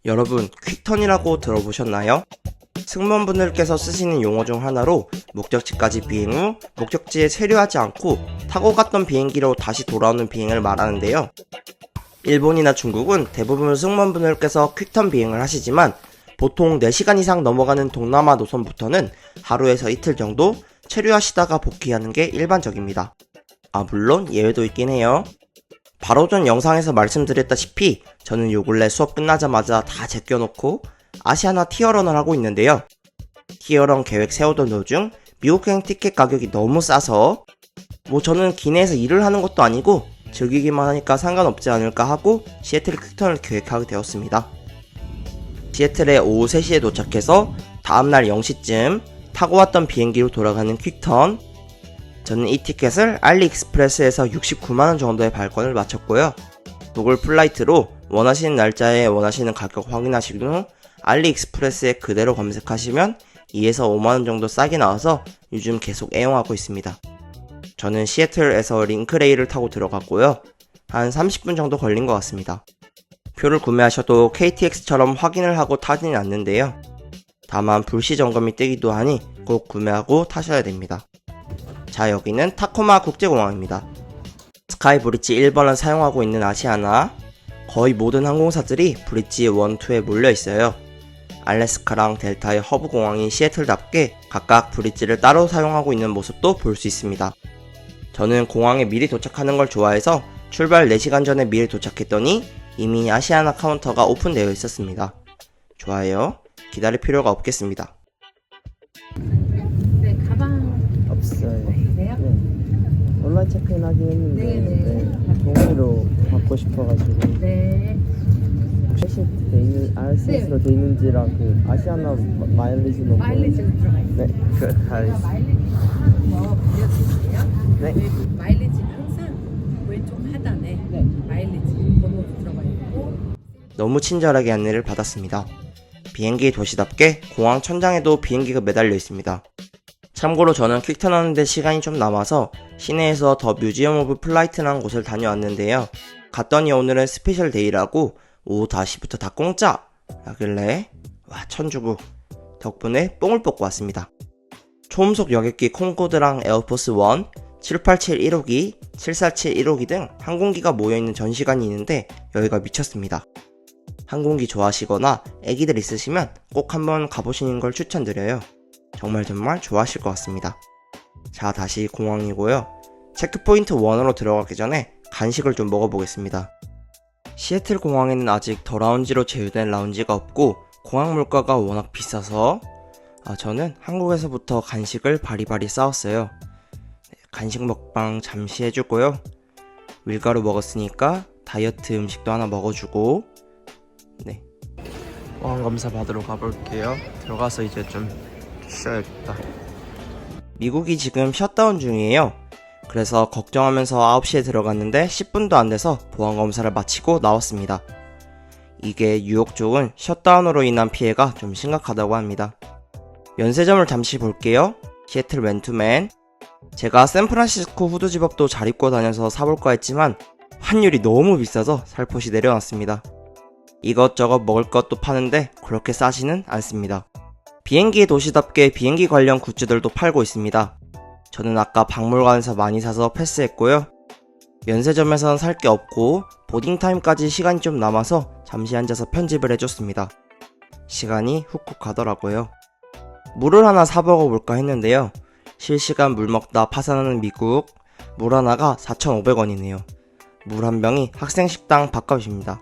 여러분, 퀵턴이라고 들어보셨나요? 승무원분들께서 쓰시는 용어 중 하나로 목적지까지 비행 후 목적지에 체류하지 않고 타고 갔던 비행기로 다시 돌아오는 비행을 말하는데요. 일본이나 중국은 대부분 승무원분들께서 퀵턴 비행을 하시지만 보통 4시간 이상 넘어가는 동남아 노선부터는 하루에서 이틀 정도 체류하시다가 복귀하는 게 일반적입니다. 물론 예외도 있긴 해요. 바로 전 영상에서 말씀드렸다시피 저는 요 근래 수업 끝나자마자 다 제껴놓고 아시아나 티어런을 하고 있는데요. 티어런 계획 세우던 도중 미국행 티켓 가격이 너무 싸서 저는 기내에서 일을 하는 것도 아니고 즐기기만 하니까 상관없지 않을까 하고 시애틀 퀵턴을 계획하게 되었습니다. 시애틀에 오후 3시에 도착해서 다음날 0시쯤 타고 왔던 비행기로 돌아가는 퀵턴. 저는 이 티켓을 알리익스프레스에서 69만원 정도의 발권을 마쳤고요. 구글 플라이트로 원하시는 날짜에 원하시는 가격 확인하신 후 알리익스프레스에 그대로 검색하시면 2에서 5만원 정도 싸게 나와서 요즘 계속 애용하고 있습니다. 저는 시애틀에서 링크레일을 타고 들어갔고요. 한 30분 정도 걸린 것 같습니다. 표를 구매하셔도 KTX처럼 확인을 하고 타지는 않는데요. 다만 불시 점검이 뜨기도 하니 꼭 구매하고 타셔야 됩니다. 자, 여기는 타코마 국제공항입니다. 스카이 브릿지 1번을 사용하고 있는 아시아나. 거의 모든 항공사들이 브릿지 1, 2에 몰려 있어요. 알래스카랑 델타의 허브 공항인 시애틀답게 각각 브릿지를 따로 사용하고 있는 모습도 볼 수 있습니다. 저는 공항에 미리 도착하는 걸 좋아해서 출발 4시간 전에 미리 도착했더니 이미 아시아나 카운터가 오픈되어 있었습니다. 좋아요. 기다릴 필요가 없겠습니다. 네, 가방 없어요. 있으세요? 네. 온라인 체크인 하긴 했는데 네네. 동의로 받고 싶어가지고 네. RCS로 돼 있는, RCS로 돼 있는지랑 그 아시아나 마일리지 넣고 마일리지는 들어가 있어요. 네, 알겠습니다. 마일리지 한번 빌려주실게요? 네. 마일리지는 항상 왼쪽 하단에 마일리지 번호도 들어가 있고. 너무 친절하게 안내를 받았습니다. 비행기 도시답게 공항 천장에도 비행기가 매달려 있습니다. 참고로 저는 퀵턴 하는데 시간이 좀 남아서 시내에서 더 뮤지엄 오브 플라이트라는 곳을 다녀왔는데요. 갔더니 오늘은 스페셜 데이라고 오후 5시부터 다 공짜! 라길래 천주부 덕분에 뽕을 뽑고 왔습니다. 초음속 여객기 콩코드랑 에어포스 1, 787 1호기, 747 1호기 등 항공기가 모여있는 전시관이 있는데 여기가 미쳤습니다. 항공기 좋아하시거나 애기들 있으시면 꼭 한번 가보시는 걸 추천드려요. 정말 좋아하실 것 같습니다. 자, 다시 공항이고요. 체크포인트 1으로 들어가기 전에 간식을 좀 먹어보겠습니다. 시애틀 공항에는 아직 더 라운지로 제휴된 라운지가 없고 공항 물가가 워낙 비싸서 저는 한국에서부터 간식을 바리바리 싸웠어요. 간식 먹방 잠시 해주고요. 밀가루 먹었으니까 다이어트 음식도 하나 먹어주고 공항 검사 받으러 가볼게요. 들어가서 이제 좀 쉬어야겠다. 미국이 지금 셧다운 중이에요. 그래서 걱정하면서 9시에 들어갔는데 10분도 안 돼서 보안검사를 마치고 나왔습니다. 이게 뉴욕 쪽은 셧다운으로 인한 피해가 좀 심각하다고 합니다. 면세점을 잠시 볼게요. 시애틀 맨투맨. 제가 샌프란시스코 후드집업도 잘 입고 다녀서 사볼까 했지만 환율이 너무 비싸서 살포시 내려놨습니다. 이것저것 먹을 것도 파는데 그렇게 싸지는 않습니다. 비행기의 도시답게 비행기 관련 굿즈들도 팔고 있습니다. 저는 아까 박물관에서 많이 사서 패스했고요. 면세점에선 살 게 없고 보딩타임까지 시간이 좀 남아서 잠시 앉아서 편집을 해줬습니다. 시간이 훅훅 가더라고요. 물을 하나 사 먹어볼까 했는데요. 실시간 물 먹다 파산하는 미국, 물 하나가 4,500원이네요. 물 한 병이 학생식당 밥값입니다.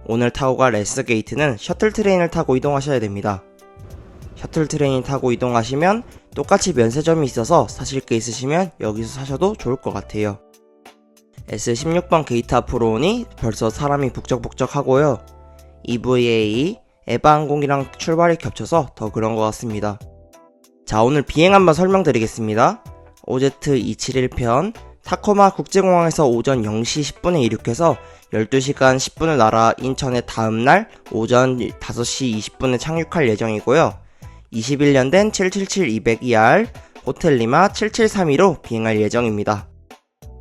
오늘 타고 갈 S게이트는 셔틀 트레인을 타고 이동하셔야 됩니다. 셔틀 트레인 타고 이동하시면 똑같이 면세점이 있어서 사실 게 있으시면 여기서 사셔도 좋을 것 같아요. S16번 게이트 앞으로 오니 벌써 사람이 북적북적 하고요. EVA, 에바항공이랑 출발이 겹쳐서 더 그런 것 같습니다. 자, 오늘 비행 한번 설명드리겠습니다. OZ271편 타코마 국제공항에서 오전 0시 10분에 이륙해서 12시간 10분을 날아 인천에 다음날 오전 5시 20분에 착륙할 예정이고요. 21년 된 777-200ER 호텔 리마 7732로 비행할 예정입니다.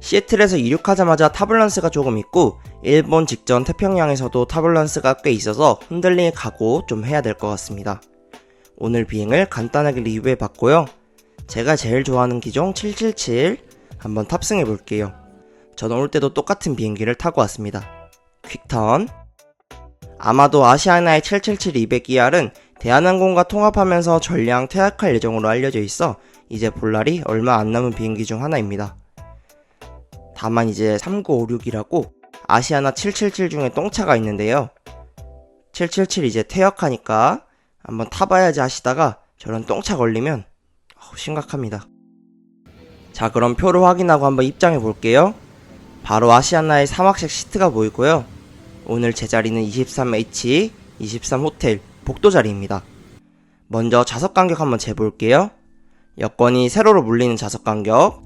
시애틀에서 이륙하자마자 타블런스가 조금 있고 일본 직전 태평양에서도 타블런스가 꽤 있어서 흔들릴 각오 좀 해야 될 것 같습니다. 오늘 비행을 간단하게 리뷰해 봤고요. 제가 제일 좋아하는 기종 777 한번 탑승해 볼게요. 저는 올 때도 똑같은 비행기를 타고 왔습니다. 퀵턴. 아마도 아시아나의 777-200ER은 대한항공과 통합하면서 전량 퇴학할 예정으로 알려져 있어 이제 볼 날이 얼마 안 남은 비행기 중 하나입니다. 다만 이제 3956이라고 아시아나 777 중에 똥차가 있는데요. 777 이제 퇴역하니까 한번 타봐야지 하시다가 저런 똥차 걸리면 심각합니다. 자, 그럼 표를 확인하고 한번 입장해 볼게요. 바로 아시아나의 사막색 시트가 보이고요. 오늘 제 자리는 23H, 23호텔 복도 자리입니다. 먼저 좌석 간격 한번 재볼게요. 여권이 세로로 물리는 좌석 간격,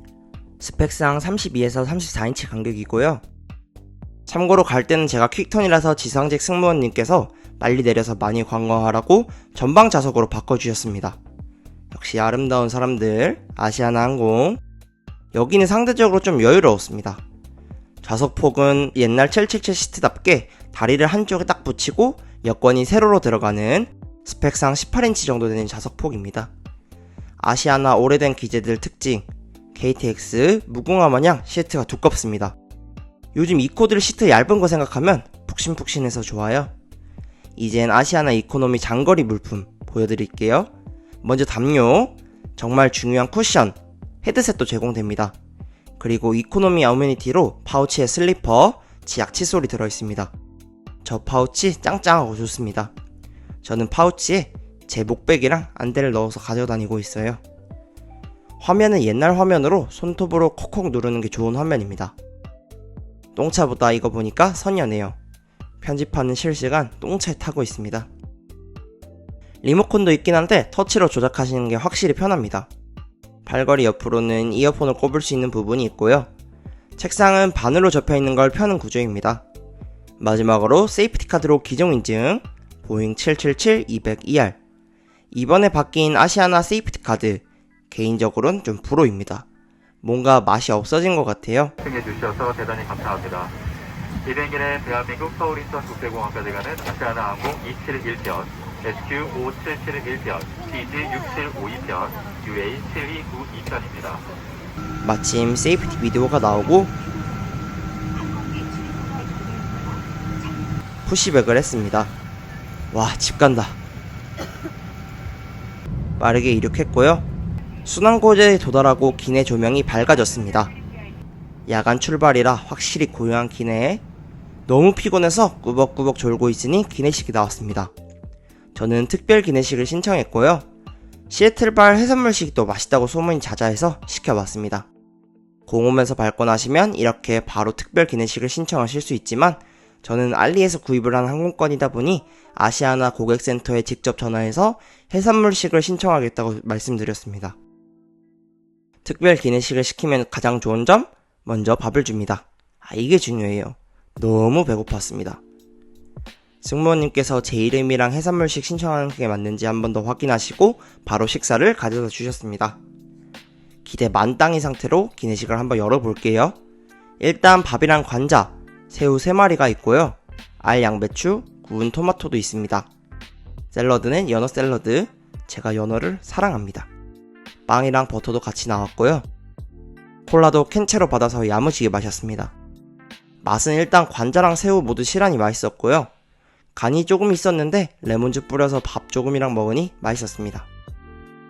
스펙상 32에서 34인치 간격이고요. 참고로 갈 때는 제가 퀵턴이라서 지상직 승무원님께서 빨리 내려서 많이 관광하라고 전방 좌석으로 바꿔주셨습니다. 역시 아름다운 사람들, 아시아나 항공. 여기는 상대적으로 좀 여유로웠습니다. 좌석폭은 옛날 777 시트답게 다리를 한쪽에 딱 붙이고 여권이 세로로 들어가는 스펙상 18인치 정도 되는 좌석폭입니다. 아시아나 오래된 기재들 특징, KTX 무궁화 마냥 시트가 두껍습니다. 요즘 이코들 시트 얇은 거 생각하면 푹신푹신해서 좋아요. 이젠 아시아나 이코노미 장거리 물품 보여드릴게요. 먼저 담요, 정말 중요한 쿠션, 헤드셋도 제공됩니다. 그리고 이코노미 어메니티로 파우치에 슬리퍼, 치약 칫솔이 들어있습니다. 저 파우치 짱짱하고 좋습니다. 저는 파우치에 제 목베개랑 안대를 넣어서 가져다니고 있어요. 화면은 옛날 화면으로 손톱으로 콕콕 누르는 게 좋은 화면입니다. 똥차보다 이거 보니까 선연해요. 편집하는 실시간 똥차에 타고 있습니다. 리모컨도 있긴 한데 터치로 조작하시는 게 확실히 편합니다. 팔걸이 옆으로는 이어폰을 꼽을 수 있는 부분이 있고요. 책상은 반으로 접혀있는 걸 펴는 구조입니다. 마지막으로 세이프티 카드로 기종 인증 보잉 777-200ER. 이번에 바뀐 아시아나 세이프티 카드 개인적으로는 좀 불호입니다. 뭔가 맛이 없어진 것 같아요. 해주셔서 대단히 감사합니다. 이 비행기는 대한민국 서울 인천 국제공항까지 가는 아시아나 항공 271편, SQ5771편, CG6752편, UA7292편입니다. 마침 세이프티 비디오가 나오고 푸시백을 했습니다. 와, 집 간다. 빠르게 이륙했고요. 순환고지에 도달하고 기내 조명이 밝아졌습니다. 야간 출발이라 확실히 고요한 기내에 너무 피곤해서 꾸벅꾸벅 졸고 있으니 기내식이 나왔습니다. 저는 특별 기내식을 신청했고요. 시애틀발 해산물식도 맛있다고 소문이 자자해서 시켜봤습니다. 공홈에서 발권하시면 이렇게 바로 특별 기내식을 신청하실 수 있지만 저는 알리에서 구입을 한 항공권이다 보니 아시아나 고객센터에 직접 전화해서 해산물식을 신청하겠다고 말씀드렸습니다. 특별 기내식을 시키면 가장 좋은 점? 먼저 밥을 줍니다. 이게 중요해요. 너무 배고팠습니다. 승무원님께서 제 이름이랑 해산물식 신청하는 게 맞는지 한 번 더 확인하시고 바로 식사를 가져다 주셨습니다. 기대 만땅인 상태로 기내식을 한번 열어볼게요. 일단 밥이랑 관자, 새우 3마리가 있고요. 알 양배추, 구운 토마토도 있습니다. 샐러드는 연어 샐러드, 제가 연어를 사랑합니다. 빵이랑 버터도 같이 나왔고요. 콜라도 캔채로 받아서 야무지게 마셨습니다. 맛은 일단 관자랑 새우 모두 시란히 맛있었고요. 간이 조금 있었는데 레몬즙 뿌려서 밥 조금이랑 먹으니 맛있었습니다.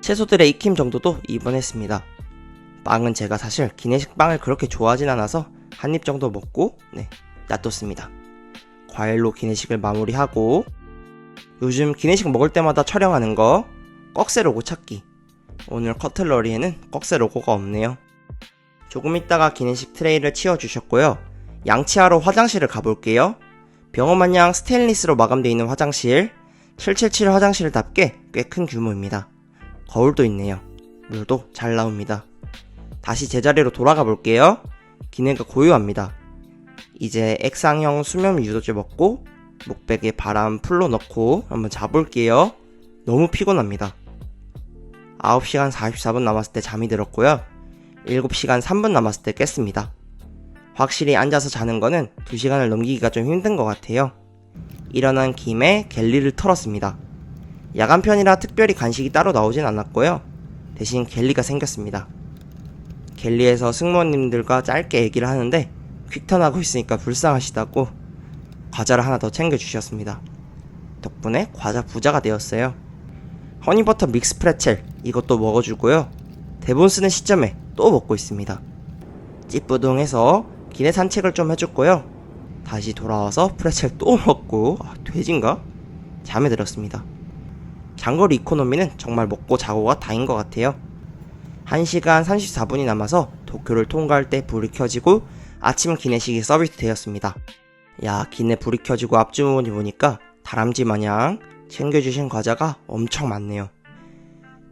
채소들의 익힘 정도도 입원했습니다. 빵은 제가 사실 기내식 빵을 그렇게 좋아하진 않아서 한 입 정도 먹고 놔뒀습니다. 과일로 기내식을 마무리하고 요즘 기내식 먹을 때마다 촬영하는 거 꺽쇠 로고 찾기. 오늘 커틀러리에는 꺽쇠 로고가 없네요. 조금 있다가 기내식 트레이를 치워주셨고요. 양치하러 화장실을 가볼게요. 병원 마냥 스테인리스로 마감되어 있는 화장실, 777 화장실답게 꽤 큰 규모입니다. 거울도 있네요. 물도 잘 나옵니다. 다시 제자리로 돌아가 볼게요. 기내가 고요합니다. 이제 액상형 수면 유도제 먹고 목베개 바람 풀로 넣고 한번 자볼게요. 너무 피곤합니다. 9시간 44분 남았을 때 잠이 들었고요. 7시간 3분 남았을 때 깼습니다. 확실히 앉아서 자는 거는 2시간을 넘기기가 좀 힘든 것 같아요. 일어난 김에 갤리를 털었습니다. 야간편이라 특별히 간식이 따로 나오진 않았고요. 대신 갤리가 생겼습니다. 갤리에서 승무원님들과 짧게 얘기를 하는데 퀵턴하고 있으니까 불쌍하시다고 과자를 하나 더 챙겨주셨습니다. 덕분에 과자 부자가 되었어요. 허니버터 믹스 프레첼 이것도 먹어주고요. 대본 쓰는 시점에 또 먹고 있습니다. 찌뿌둥해서 기내 산책을 좀 해줬고요. 다시 돌아와서 프레첼 또 먹고 돼지인가? 잠에 들었습니다. 장거리 이코노미는 정말 먹고 자고가 다인 것 같아요. 1시간 34분이 남아서 도쿄를 통과할 때 불이 켜지고 아침 기내식이 서비스 되었습니다. 야, 기내 불이 켜지고 앞주머니 보니까 다람쥐 마냥 챙겨주신 과자가 엄청 많네요.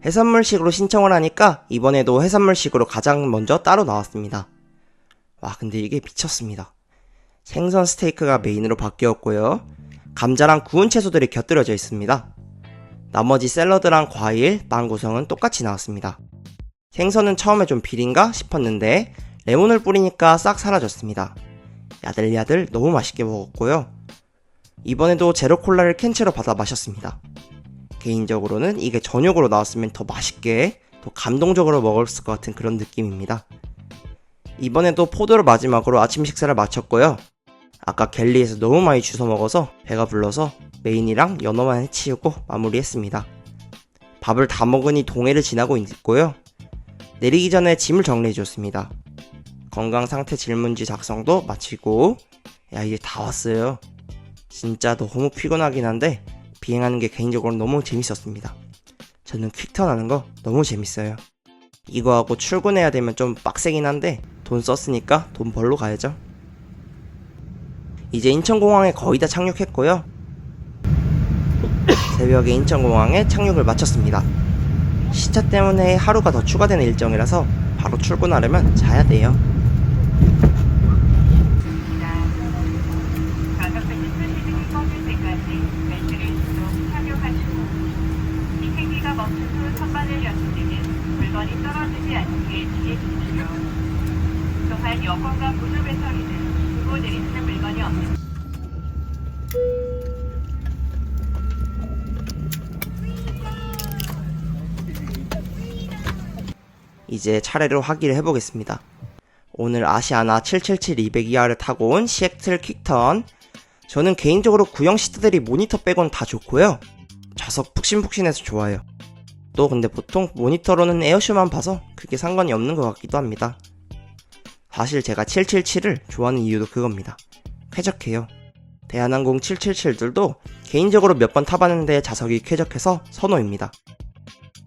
해산물식으로 신청을 하니까 이번에도 해산물식으로 가장 먼저 따로 나왔습니다. 와, 근데 이게 미쳤습니다. 생선 스테이크가 메인으로 바뀌었고요. 감자랑 구운 채소들이 곁들여져 있습니다. 나머지 샐러드랑 과일, 빵 구성은 똑같이 나왔습니다. 생선은 처음에 좀 비린가 싶었는데 레몬을 뿌리니까 싹 사라졌습니다. 야들야들 너무 맛있게 먹었고요. 이번에도 제로콜라를 캔채로 받아 마셨습니다. 개인적으로는 이게 저녁으로 나왔으면 더 맛있게, 더 감동적으로 먹었을 것 같은 그런 느낌입니다. 이번에도 포도를 마지막으로 아침 식사를 마쳤고요. 아까 갤리에서 너무 많이 주워 먹어서 배가 불러서 메인이랑 연어만 해치우고 마무리했습니다. 밥을 다 먹으니 동해를 지나고 있고요. 내리기 전에 짐을 정리해줬습니다. 건강상태 질문지 작성도 마치고 야, 이제 다 왔어요. 진짜 너무 피곤하긴 한데 비행하는 게 개인적으로 너무 재밌었습니다. 저는 퀵턴 하는 거 너무 재밌어요. 이거 하고 출근해야 되면 좀 빡세긴 한데 돈 썼으니까 돈 벌러 가야죠. 이제 인천공항에 거의 다 착륙했고요. 새벽에 인천공항에 착륙을 마쳤습니다. 시차 때문에 하루가 더 추가되는 일정이라서 바로 출근하려면 자야 돼요. 비행기가 멈춘 후 선반을 여실 때는 물건이 떨어지지 않게 주의해주십시오. 또한 여권과 보조 배터리는 두고 내리시는 물건이 없는 이제 차례로 확인을 해보겠습니다. 오늘 아시아나 777-202R을 타고 온 시애틀 퀵턴. 저는 개인적으로 구형 시트들이 모니터 빼곤 다 좋고요. 좌석 푹신푹신해서 좋아요. 또 근데 보통 모니터로는 에어쇼만 봐서 그게 상관이 없는 것 같기도 합니다. 사실 제가 777을 좋아하는 이유도 그겁니다. 쾌적해요. 대한항공 777들도 개인적으로 몇 번 타봤는데 좌석이 쾌적해서 선호입니다.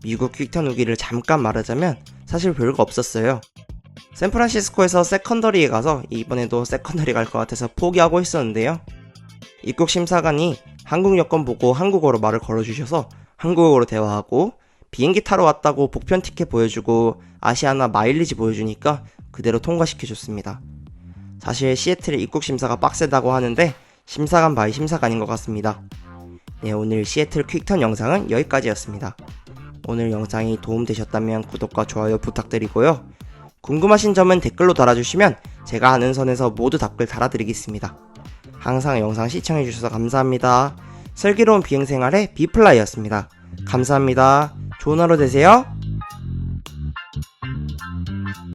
미국 퀵턴 후기를 잠깐 말하자면 사실 별거 없었어요. 샌프란시스코에서 세컨더리에 가서 이번에도 세컨더리 갈 것 같아서 포기하고 있었는데요. 입국 심사관이 한국 여권 보고 한국어로 말을 걸어주셔서 한국어로 대화하고 비행기 타러 왔다고 복편 티켓 보여주고 아시아나 마일리지 보여주니까 그대로 통과시켜줬습니다. 사실 시애틀의 입국 심사가 빡세다고 하는데 심사관 바이 심사관인 것 같습니다. 네, 오늘 시애틀 퀵턴 영상은 여기까지였습니다. 오늘 영상이 도움되셨다면 구독과 좋아요 부탁드리고요. 궁금하신 점은 댓글로 달아주시면 제가 아는 선에서 모두 답글 달아드리겠습니다. 항상 영상 시청해주셔서 감사합니다. 슬기로운 비행생활의 비플라이였습니다. 감사합니다. 좋은 하루 되세요.